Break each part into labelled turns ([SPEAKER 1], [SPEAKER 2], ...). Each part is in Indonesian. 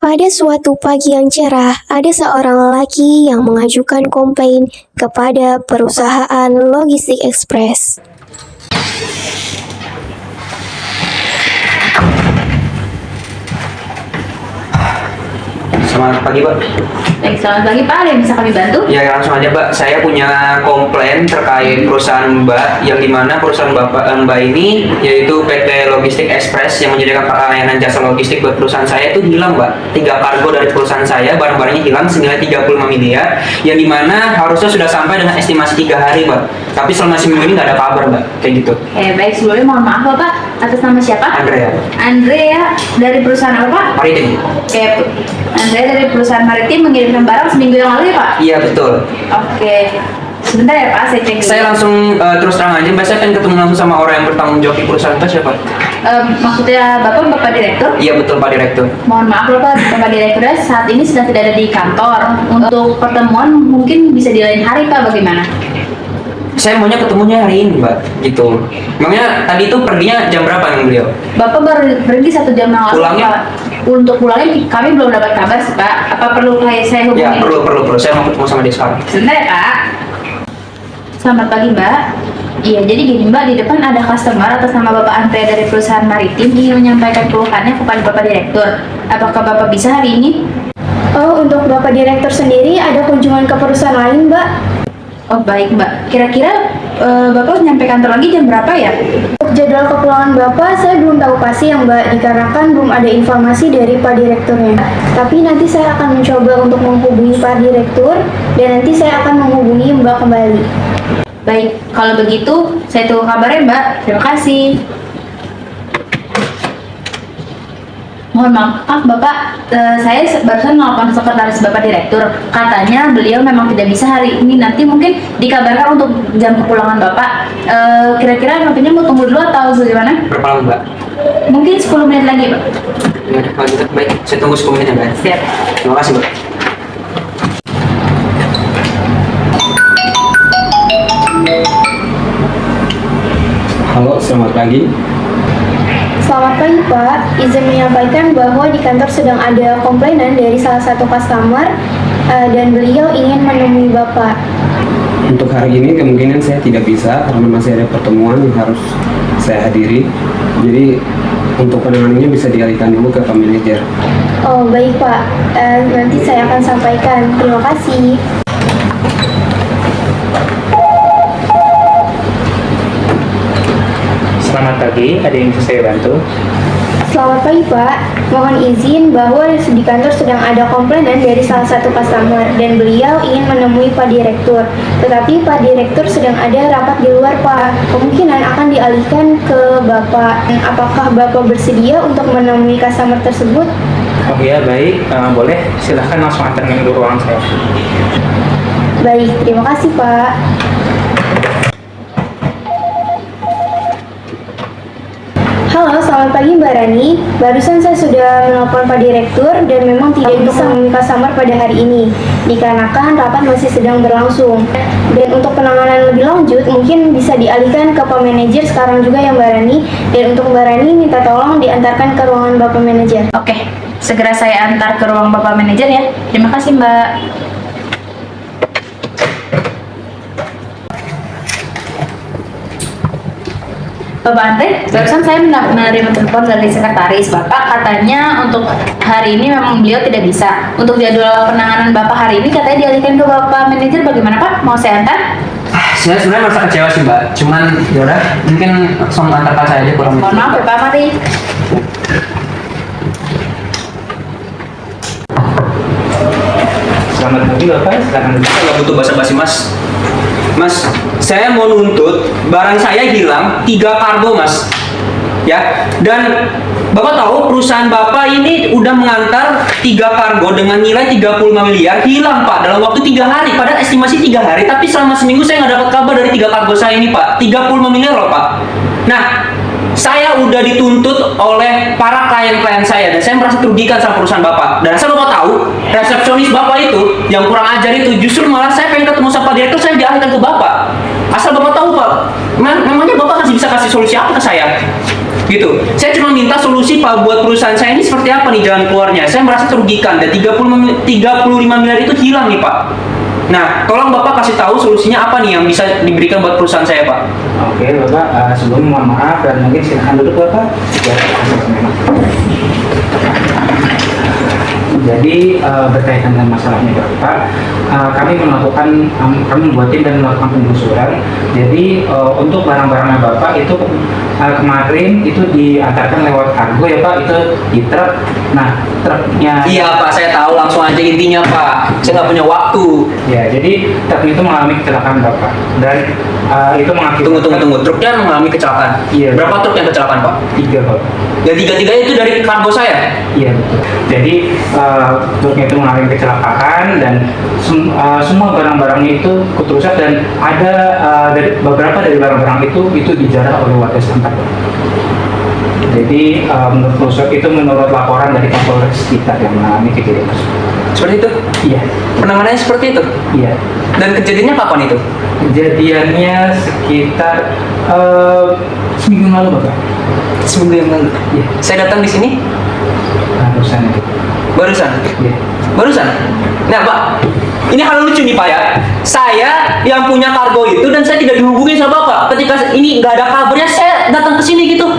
[SPEAKER 1] Pada suatu pagi yang cerah, ada seorang lelaki yang mengajukan komplain kepada perusahaan logistik ekspres.
[SPEAKER 2] Selamat pagi, Pak.
[SPEAKER 3] Baik, selamat pagi Pak, ada yang bisa kami bantu?
[SPEAKER 2] Ya, langsung aja, Pak. Saya punya komplain terkait perusahaan Mbak, yang dimana perusahaan Mbak ini yaitu PT Logistik Ekspres yang menyediakan layanan jasa logistik buat perusahaan saya itu hilang, Mbak. 3 kargo dari perusahaan saya, barang-barangnya hilang senilai 35 miliar, yang dimana harusnya sudah sampai dengan estimasi 3 hari, Mbak. Tapi selama seminggu ini nggak ada kabar, Mbak. Kayak gitu.
[SPEAKER 3] Baik, sebelumnya mohon maaf Bapak, atas nama siapa?
[SPEAKER 2] Andrea.
[SPEAKER 3] Andrea, dari perusahaan apa Pak?
[SPEAKER 2] Maritim.
[SPEAKER 3] Andrea dari perusahaan Maritim mengirimkan barang seminggu yang lalu ya Pak?
[SPEAKER 2] Iya, betul.
[SPEAKER 3] Oke, sebentar ya Pak, saya cek dulu.
[SPEAKER 2] Saya langsung terus terang aja, Mbak. Saya pengen ketemu langsung sama orang yang bertanggung jawab di perusahaan itu, siapa?
[SPEAKER 3] Maksudnya Bapak Direktur?
[SPEAKER 2] Iya, betul, Pak Direktur.
[SPEAKER 3] Mohon maaf Bapak Direktur, saat ini sedang tidak ada di kantor. Untuk pertemuan mungkin bisa di lain hari Pak, bagaimana?
[SPEAKER 2] Saya maunya ketemunya hari ini, Mbak, gitu. Makanya tadi itu perginya jam berapa nih beliau?
[SPEAKER 3] Bapak baru pergi 1 jam yang lalu
[SPEAKER 2] Pulangnya?
[SPEAKER 3] Pak. Untuk pulangnya kami belum dapat kabar sih Pak. Apa perlu saya hubungi?
[SPEAKER 2] Ya, perlu. Saya mau ketemu sama dia sekarang.
[SPEAKER 3] Sebentar ya Pak. Selamat pagi Mbak. Iya, jadi gini Mbak, di depan ada customer atas nama Bapak Andre dari perusahaan Maritim ingin menyampaikan keluhannya kepada Bapak Direktur. Apakah Bapak bisa hari ini?
[SPEAKER 1] Oh, untuk Bapak Direktur sendiri ada kunjungan ke perusahaan lain, Mbak?
[SPEAKER 3] Oh baik Mbak. Kira-kira Bapak nyampe kantor lagi jam berapa ya?
[SPEAKER 1] Untuk jadwal kepulangan Bapak, saya belum tahu pasti ya Mbak, dikarenakan belum ada informasi dari Pak Direkturnya. Tapi nanti saya akan mencoba untuk menghubungi Pak Direktur, dan nanti saya akan menghubungi Mbak kembali.
[SPEAKER 3] Baik, kalau begitu saya tunggu kabarnya Mbak. Terima kasih. Mohon maaf Bapak, saya barusan nelfon sekretaris Bapak Direktur. Katanya beliau memang tidak bisa hari ini, nanti mungkin dikabarkan untuk jam kepulangan Bapak. Kira-kira Bapaknya mau tunggu dulu atau bagaimana?
[SPEAKER 2] Berapa lama, Mbak?
[SPEAKER 3] Mungkin 10 menit lagi Pak.
[SPEAKER 2] Ya udah, kalau gitu. Baik, saya tunggu 10 menit ya, Mbak.
[SPEAKER 3] Siap.
[SPEAKER 2] Terima kasih, Mbak. Halo, selamat pagi.
[SPEAKER 1] Selamat pagi Pak, izin menyampaikan bahwa di kantor sedang ada komplainan dari salah satu customer dan beliau ingin menemui Bapak.
[SPEAKER 4] Untuk hari ini kemungkinan saya tidak bisa karena masih ada pertemuan yang harus saya hadiri. Jadi untuk penanganannya bisa dialihkan dulu ke Pak Manajer.
[SPEAKER 1] Oh baik Pak, nanti saya akan sampaikan. Terima kasih.
[SPEAKER 5] Selamat pagi, ada yang bisa saya bantu?
[SPEAKER 1] Selamat pagi Pak, mohon izin bahwa di kantor sedang ada komplainan dari salah satu customer dan beliau ingin menemui Pak Direktur. Tetapi Pak Direktur sedang ada rapat di luar Pak. Kemungkinan akan dialihkan ke Bapak. Apakah Bapak bersedia untuk menemui customer tersebut?
[SPEAKER 5] Oh ya, baik, boleh. Silahkan langsung antarkan ke ruangan saya.
[SPEAKER 1] Baik, terima kasih Pak. Halo, selamat pagi Mbak Rani. Barusan saya sudah menelpon Pak Direktur dan memang tidak bisa menemui customer pada hari ini dikarenakan rapat masih sedang berlangsung. Dan untuk penanganan lebih lanjut mungkin bisa dialihkan ke Pak Manajer sekarang juga ya Mbak Rani. Dan untuk Mbak Rani minta tolong diantarkan ke ruangan Bapak Manajer.
[SPEAKER 3] Oke, segera saya antar ke ruang Bapak Manajer ya. Terima kasih Mbak. Bapak Andre, barusan saya menerima telepon dari sekretaris Bapak, katanya untuk hari ini memang beliau tidak bisa. Untuk jadwal penanganan Bapak hari ini katanya dialihkan ke Bapak Manajer, bagaimana Pak? Mau saya antar?
[SPEAKER 2] Saya sebenarnya merasa kecewa sih, Mbak. Cuman yaudah, mungkin langsung antarkan saya aja kurang
[SPEAKER 3] Mohon maaf ya Pak, mari.
[SPEAKER 5] Selamat pagi Bapak, silakan duduk.
[SPEAKER 2] Kalau butuh basa-basi, Mas. Mas, saya mau nuntut barang saya hilang 3 kargo, Mas. Ya, dan Bapak tahu perusahaan Bapak ini udah mengantar 3 kargo dengan nilai 35 miliar hilang, Pak, dalam waktu 3 hari. Padahal estimasi 3 hari, tapi selama seminggu saya nggak dapat kabar dari 3 kargo saya ini, Pak. 35 miliar loh, Pak. Nah, saya udah dituntut oleh para klien-klien saya dan saya merasa dirugikan sama perusahaan Bapak. Dan asal Bapak tahu, resepsionis Bapak itu yang kurang ajar itu justru malah saya pengen ketemu sama Pak Direktur, saya dialihkan ke Bapak. Asal Bapak tahu Pak, memangnya Bapak bisa kasih solusi apa ke saya? Gitu. Saya cuma minta solusi Pak buat perusahaan saya ini seperti apa nih jalan keluarnya. Saya merasa terugikan dan 35 miliar itu hilang nih Pak. Nah, tolong Bapak kasih tahu solusinya apa nih yang bisa diberikan buat perusahaan saya Pak.
[SPEAKER 5] Oke, Bapak, sebelum mohon maaf dan mungkin silahkan duduk Bapak. Jadi berkaitan dengan masalahnya Bapak, kami membuat tim dan melakukan penelusuran. Jadi untuk barang-barangnya Bapak itu kemarin itu diantarkan lewat kargo ya Pak, itu di truk. Nah, truknya.
[SPEAKER 2] Iya Pak, saya tahu, langsung aja intinya Pak. Saya nggak punya waktu.
[SPEAKER 5] Ya, jadi truk itu mengalami kecelakaan Bapak dan itu mengakibatkan.
[SPEAKER 2] Tunggu. Truknya mengalami kecelakaan.
[SPEAKER 5] Iya.
[SPEAKER 2] Berapa truk yang kecelakaan Pak?
[SPEAKER 5] 3 Bapak.
[SPEAKER 2] Dan tiga-tiganya itu dari kargo saya.
[SPEAKER 5] Iya betul. Jadi truknya itu mengalami kecelakaan dan semua barang-barangnya itu rusak dan ada beberapa dari barang-barang itu dijarah oleh warga setempat. Jadi menurut laporan dari Kapolres sekitar yang mengalami kejadian tersebut.
[SPEAKER 2] Seperti itu?
[SPEAKER 5] Iya.
[SPEAKER 2] Penanganannya seperti itu?
[SPEAKER 5] Iya.
[SPEAKER 2] Dan kejadiannya kapan itu?
[SPEAKER 5] Kejadiannya sekitar seminggu lalu Bapak.
[SPEAKER 2] Seminggu yang lalu.
[SPEAKER 5] Iya.
[SPEAKER 2] Saya datang di sini
[SPEAKER 5] Barusan itu.
[SPEAKER 2] barusan.
[SPEAKER 5] Iya.
[SPEAKER 2] Barusan. Nah Pak, ini hal lucu nih Pak ya. Saya yang punya kargo itu dan saya tidak dihubungi sama Bapak. Ketika ini nggak ada kabarnya, saya datang ke sini gitu.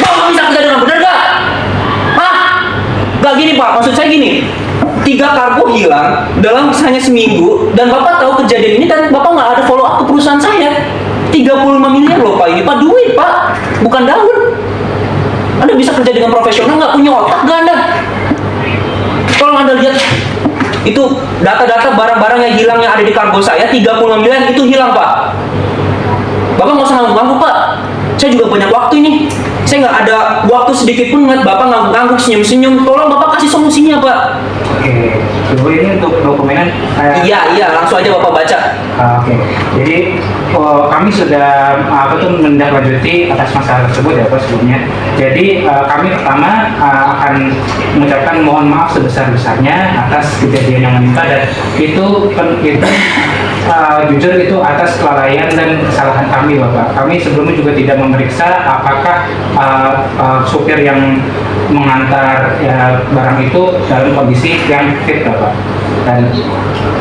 [SPEAKER 2] Bapak bisa kerja dengan benar nggak? Hah? Nggak gini Pak, maksud saya gini. 3 kargo hilang dalam hanya seminggu dan Bapak tahu kejadian ini dan Bapak nggak ada follow up ke perusahaan saya. 35 miliar loh Pak, ini Pak duit Pak, bukan daun. Anda bisa kerja dengan profesional, nggak punya otak nggak Anda? Tolong Anda lihat itu data-data barang-barang yang hilang yang ada di kargo saya, 35 miliar itu hilang Pak. Bapak nggak usah ngangguk-ngangguk Pak, saya juga banyak waktu ini. Saya nggak ada waktu sedikit pun ngeliat Bapak ngangguk-ngangguk, senyum-senyum. Tolong Bapak kasih solusinya Pak.
[SPEAKER 5] Oke, dulu ini untuk dokumenan.
[SPEAKER 2] Iya, langsung aja Bapak baca.
[SPEAKER 5] Oke, jadi kami sudah menindaklanjuti atas masalah tersebut ya Pak sebelumnya. Jadi kami pertama akan mengucapkan mohon maaf sebesar-besarnya atas kejadian yang menimpa dan itu jujur itu atas kelalaian dan kesalahan kami Bapak. Kami sebelumnya juga tidak memeriksa apakah supir yang mengantar barang itu dalam kondisi yang fit Bapak. Dan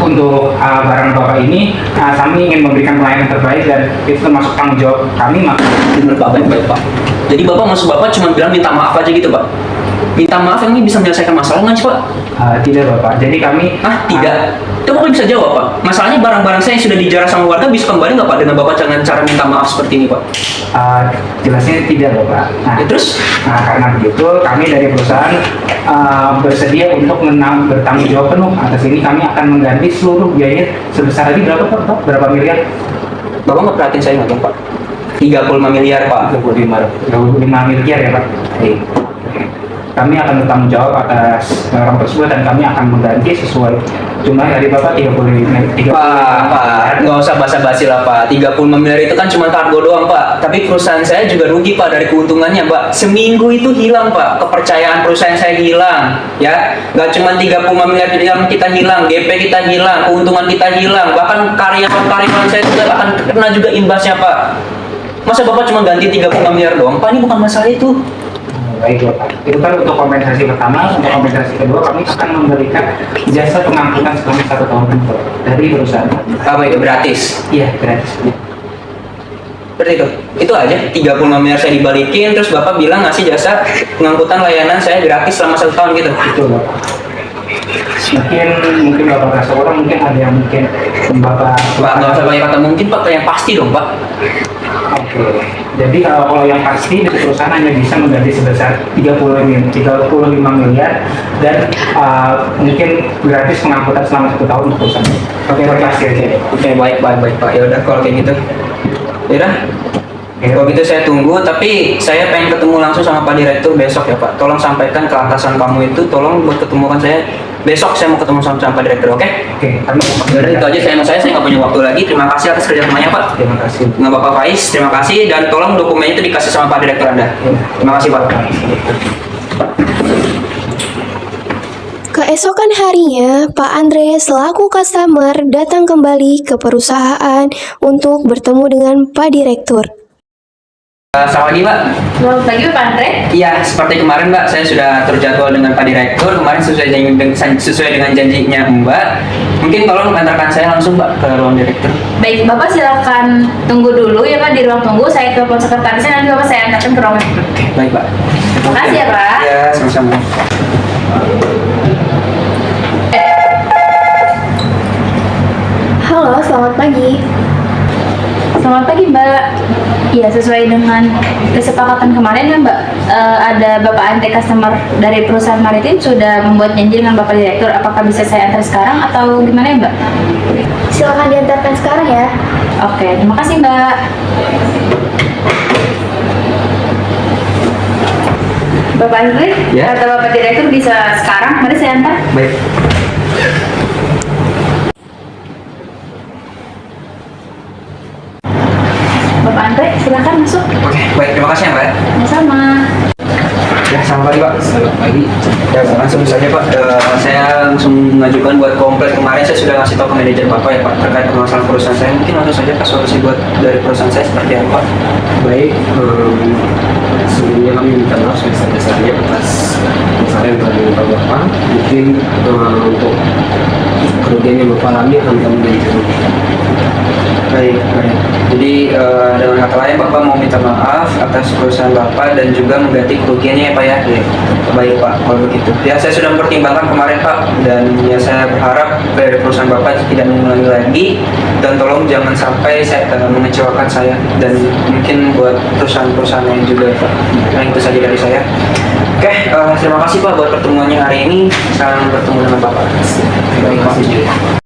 [SPEAKER 5] untuk barang Bapak ini kami ingin memberikan pelayanan terbaik dan itu termasuk tanggung jawab kami. Maka
[SPEAKER 2] Bener Pak, baik Pak. Jadi Bapak maksud Bapak cuma bilang minta maaf aja gitu Pak? Minta maaf ini bisa menyelesaikan masalah nggak sih Pak?
[SPEAKER 5] tidak Bapak. Jadi kami
[SPEAKER 2] Tidak. Itu Bapak bisa jawab Pak. Masalahnya barang-barang saya yang sudah dijarah sama warga bisa kembali nggak Pak dengan Bapak dengan cara minta maaf seperti ini Pak?
[SPEAKER 5] jelasnya tidak Bapak. Nah,
[SPEAKER 2] Ya, terus?
[SPEAKER 5] karena begitu kami dari perusahaan bersedia untuk bertanggung jawab penuh atas ini. Kami akan mengganti seluruh biaya sebesar tadi berapa Pak? Berapa miliar?
[SPEAKER 2] Bapak nggak perhatiin saya nggak Pak? 35 miliar Pak.
[SPEAKER 5] 25 miliar ya Pak. Oke. Kami akan bertanggung jawab atas barang tersebut dan kami akan mengganti sesuai jumlah dari Bapak 35
[SPEAKER 2] Pak, nggak usah basa-basi lah Pak. 35 miliar itu kan cuma kargo doang Pak. Tapi perusahaan saya juga rugi Pak dari keuntungannya Pak. Seminggu itu hilang Pak. Kepercayaan perusahaan saya hilang. Ya, nggak cuma 35 miliar yang kita hilang, GP kita hilang, keuntungan kita hilang. Bahkan karyawan-karyawan saya juga akan kena juga imbasnya Pak. Masa Bapak cuma ganti 35 miliar doang Pak? Ini bukan masalah itu.
[SPEAKER 5] Baik Bapak, itu kan untuk kompensasi pertama. Untuk kompensasi kedua kami akan memberikan jasa pengangkutan selama 1 tahun dari perusahaan.
[SPEAKER 2] Apa itu gratis?
[SPEAKER 5] Iya, gratis.
[SPEAKER 2] Seperti itu aja. 35 miliar saya dibalikin, terus Bapak bilang ngasih jasa pengangkutan layanan saya gratis selama 1 tahun gitu.
[SPEAKER 5] Itu Bapak. Mungkin Bapak rasa orang, mungkin ada yang mungkin Bapak.
[SPEAKER 2] Pak, nggak usah banyak kata mungkin Pak, yang pasti dong Pak.
[SPEAKER 5] Oke. Jadi kalau yang pasti dari perusahaan hanya bisa mengganti sebesar 35 miliar dan mungkin gratis pengangkutan selama 1 tahun untuk perusahaan. Oke, terima kasih aja.
[SPEAKER 2] Oke, baik Pak. Ya udah kalau kayak gitu. Ya udah. Kalau gitu saya tunggu, tapi saya pengen ketemu langsung sama Pak Direktur besok ya Pak. Tolong sampaikan ke atasan kamu itu, tolong buat ketemukan saya besok. Saya mau ketemu sama Pak Direktur, oke?
[SPEAKER 5] Oke, kami
[SPEAKER 2] Yaudah, itu aja saya nggak punya waktu lagi. Terima kasih atas kerjasamanya Pak.
[SPEAKER 5] terima kasih.
[SPEAKER 2] Dengan Bapak Faiz, terima kasih dan tolong dokumennya itu dikasih sama Pak Direktur Anda. Terima kasih Pak.
[SPEAKER 1] Kak
[SPEAKER 6] Keesokan harinya, Pak Andre selaku customer datang kembali ke perusahaan untuk bertemu dengan Pak Direktur.
[SPEAKER 2] Selamat pagi, Pak.
[SPEAKER 3] Selamat pagi Pak Andre.
[SPEAKER 2] Iya, seperti kemarin, Mbak, saya sudah terjadwal dengan Pak Direktur. Kemarin sesuai dengan janjinya Mbak. Mungkin tolong antarkan saya langsung, Mbak, ke ruang Direktur.
[SPEAKER 3] Baik, Bapak silakan tunggu dulu ya Pak di ruang tunggu. Saya telepon sekretarisnya, nanti Bapak saya antarkan ke ruang Direktur.
[SPEAKER 2] Baik, Pak.
[SPEAKER 3] Terima kasih ya, Pak.
[SPEAKER 2] Iya, sama-sama.
[SPEAKER 1] Halo, selamat pagi.
[SPEAKER 3] Selamat pagi Mbak. Iya, sesuai dengan kesepakatan kemarin kan Mbak, ada Bapak Andre customer dari perusahaan maritim sudah membuat janji dengan Bapak Direktur. Apakah bisa saya antar sekarang atau gimana ya Mbak?
[SPEAKER 1] Silakan diantarkan sekarang ya.
[SPEAKER 3] Oke, terima kasih Mbak. Bapak Andre,
[SPEAKER 2] Ya.
[SPEAKER 3] kata Bapak Direktur bisa sekarang, mari saya antar.
[SPEAKER 2] Baik.
[SPEAKER 3] Bapak Andre, silakan masuk.
[SPEAKER 2] Oke, baik. Terima kasih ya, Mbak.
[SPEAKER 3] Sama-sama.
[SPEAKER 2] Ya, selamat pagi, Pak.
[SPEAKER 4] Selamat pagi.
[SPEAKER 2] Ya, langsung saja, Pak. Saya langsung mengajukan buat komplain. Kemarin saya sudah ngasih tahu ke manajer Bapak ya, Pak, terkait permasalahan perusahaan saya. Mungkin langsung saja Pak, solusi buat dari perusahaan saya seperti apa?
[SPEAKER 4] Baik, sebelumnya kami minta maaf sebesar-besarnya atas masalah yang telah menimpa Bapak. Mungkin untuk kerugian yang Bapak alami akan kami ganti.
[SPEAKER 2] Baik, baik. Jadi dengan kata lain Bapak mau minta maaf atas perusahaan Bapak dan juga mengganti kerugiannya ya Pak ya? Ya. Baik Pak, kalau begitu. Ya saya sudah mempertimbangkan kemarin Pak, dan ya saya berharap dari perusahaan Bapak tidak mengulangi lagi, dan tolong jangan sampai saya mengecewakan saya dan mungkin buat perusahaan-perusahaan lain juga Pak. Nah itu saja dari saya. Oke, terima kasih Pak buat pertemuannya hari ini. Salam bertemu dengan Bapak.
[SPEAKER 4] Terima kasih.